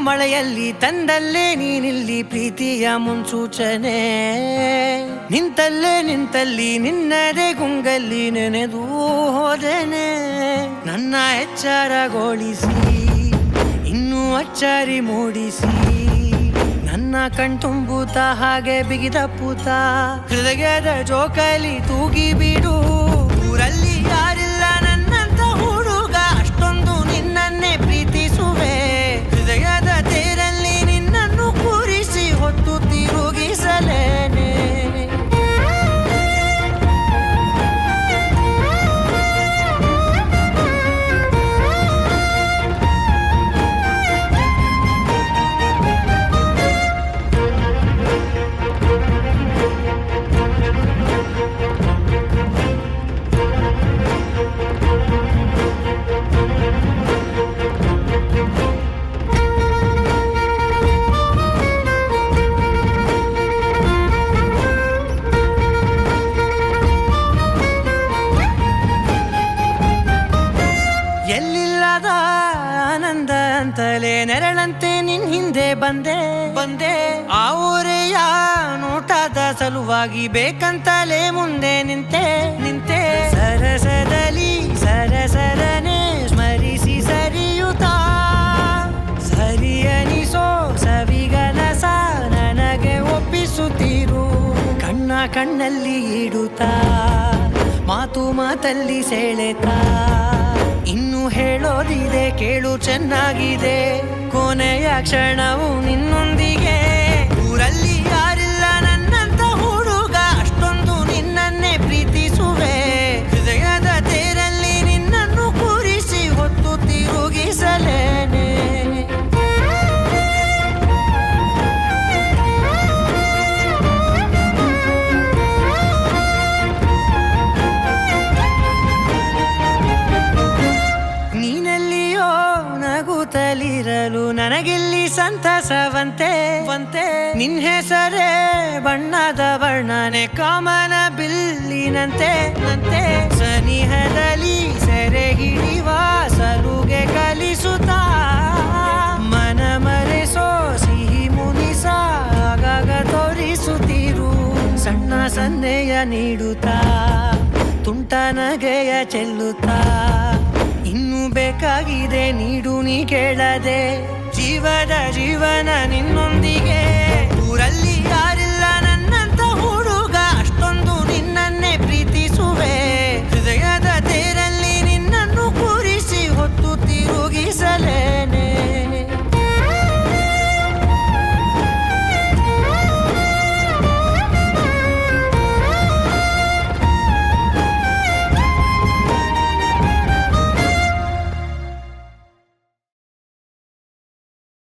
ಮಳೆಯಲ್ಲಿ ತಂದಲ್ಲೇ ನೀನಿಲ್ಲಿ ಪ್ರೀತಿಯ ಮುನ್ಸೂಚನೆ, ನಿಂತಲ್ಲಿ ನಿನ್ನದೇ ಗುಂಗಲ್ಲಿ ನೆನೆದು ಹೋದೆನೆ. ನನ್ನ ಎಚ್ಚರಗೊಳಿಸಿ ಇನ್ನೂ ಅಚ್ಚರಿ ಮೂಡಿಸಿ, ನನ್ನ ಕಣ್ತುಂಬುತ್ತ ಹಾಗೆ ಬಿಗಿದಪ್ಪುತ್ತ ಹೃದಯದ ಜೋಕಾಲಿ ತೂಗಿ ಬಿಡು. ಊರಲ್ಲಿ ಯಾರಿಲ್ಲ ನನ್ನಂತ ಹುಡುಗ, ಅಷ್ಟೊಂದು ನಿನ್ನನ್ನೇ ಪ್ರೀತಿಸುವೆ. ಹೃದಯದ ತೇರಲ್ಲಿ ನಿನ್ನನ್ನು ಕೂರಿಸಿ ಹೊತ್ತು ತಿರುಗಿಸಲೇನೆ. ಎಲ್ಲಿಲ್ಲದ ಆನಂದ ಅಂತಲೇ ನೆರಳಂತೆ ನಿನ್ ಹಿಂದೆ ಬಂದೆ. ಆ ಊರೆಯ ನೋಟದ ಸಲುವಾಗಿ ಬೇಕಂತಲೇ ಮುಂದೆ ನಿಂತೆ. ಸರಸದಲ್ಲಿ ಸರಸರನೆ ಸ್ಮರಿಸಿ ಸರಿಯುತ್ತಾ, ಸರಿಯನಿಸೋ ಸವಿಗನಸ ನನಗೆ ಒಪ್ಪಿಸುತ್ತೀರು. ಕಣ್ಣಲ್ಲಿ ಇಡುತ್ತಾ, ಮಾತಲ್ಲಿ ಸೆಳೆತಾ, ಇನ್ನು ಹೇಳೋದಿದೆ ಕೇಳು ಚೆನ್ನಾಗಿದೆ. ಕೊನೆಯ ಕ್ಷಣವು ನಿನ್ನೊಂದಿಗೆ. ಊರಲ್ಲಿ ಯಾರಿಲ್ಲ ನನ್ನಂತ ಹುಡುಗ, ಅಷ್ಟೊಂದು ನಿನ್ನನ್ನೇ ಪ್ರೀತಿಸುವೆ. ಹೃದಯದ ತೇರಲ್ಲಿ ನಿನ್ನನ್ನು ಕೂರಿಸಿ ಹೊತ್ತು ತಿರುಗಿಸಲೇನೆ. ನೀನೆಲ್ಲಿಯೋ ನಗುತ್ತಲಿರಲು ನನಗಿಲ್ಲಿ ಸಂತಸವಂತೆ. ನಿನ್ ಹೆಸರೇ ಬಣ್ಣದ ವರ್ಣನೆ ಕಾಮನ ಬಿಲ್ಲಿನಂತೆ. ಸನಿಹದಲ್ಲಿ ಸೆರೆ ಹಿಡಿಯುವ ಸಲುಗೆ ಕಲಿಸುತ್ತಾ, ಮನ ಮರೆಸೋ ಸಿಹಿ ಮುನಿಸ ಆಗಾಗ ತೋರಿಸುತ್ತೀರು. ಸಣ್ಣ ಸನ್ನೆಯ ನೀಡುತ್ತಾ, ತುಂಟ ನಗೆಯ ಚೆಲ್ಲುತ್ತಾ, ಇನ್ನೂ ಬೇಕಾಗಿದೆ ನೀಡು ನೀ ಕೇಳದೆ. ಜೀವನ ನಿನ್ನೊಂದಿಗೆ.